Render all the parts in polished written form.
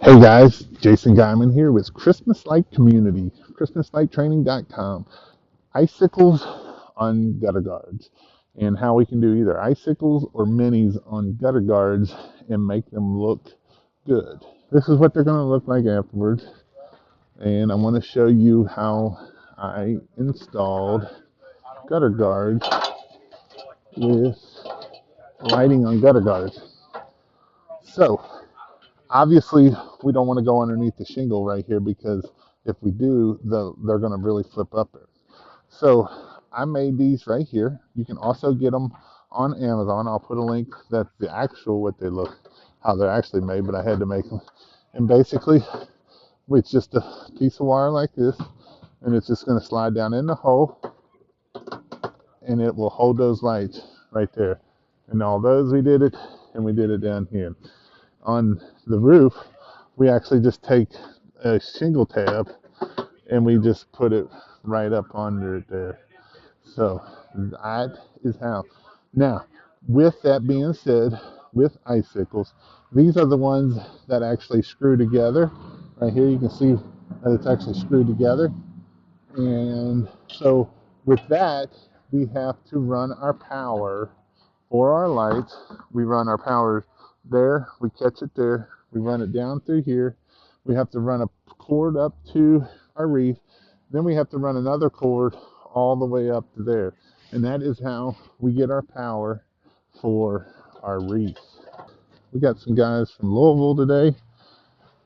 Hey guys, Jason Geiman here with Christmas Light Community, ChristmasLightTraining.com. Icicles on gutter guards, and how we can do either icicles or minis on gutter guards and make them look good. This is what they're going to look like afterwards, and I want to show you how I installed gutter guards with lighting on gutter guards. So obviously, we don't want to go underneath the shingle right here because if we do, they're going to really flip up there. So I made these right here. You can also get them on Amazon. I'll put a link that's the actual what they look, how they're actually made, but I had to make them. And basically, it's just a piece of wire like this, and it's just going to slide down in the hole, and it will hold those lights right there. And all those we did it, and we did it down here. On the roof, we actually just take a shingle tab and we just put it right up under it there. So that is how. Now, with that being said, with icicles, these are the ones that actually screw together. Right here, you can see that it's actually screwed together. And so with that, we have to run our power for our lights. We run our power there, we catch it there, we run it down through here. We have to run a cord up to our wreath. Then we have to run another cord all the way up to there. And that is how we get our power for our wreath. We got some guys from Louisville today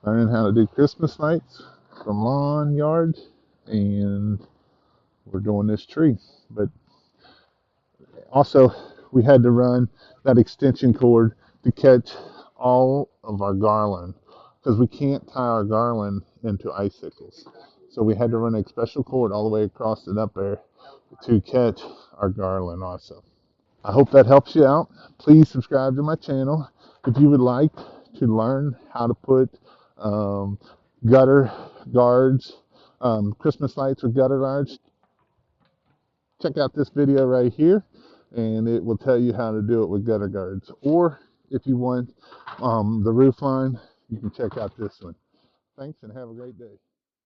learning how to do Christmas lights from lawn yards, and we're doing this tree. But also, we had to run that extension cord to catch all of our garland because we can't tie our garland into icicles. So we had to run a special cord all the way across it up there to catch our garland also. I hope that helps you out. Please subscribe to my channel. If you would like to learn how to put gutter guards, Christmas lights with gutter guards, check out this video right here, and it will tell you how to do it with gutter guards. Or if you want the roof line, you can check out this one. Thanks, and have a great day.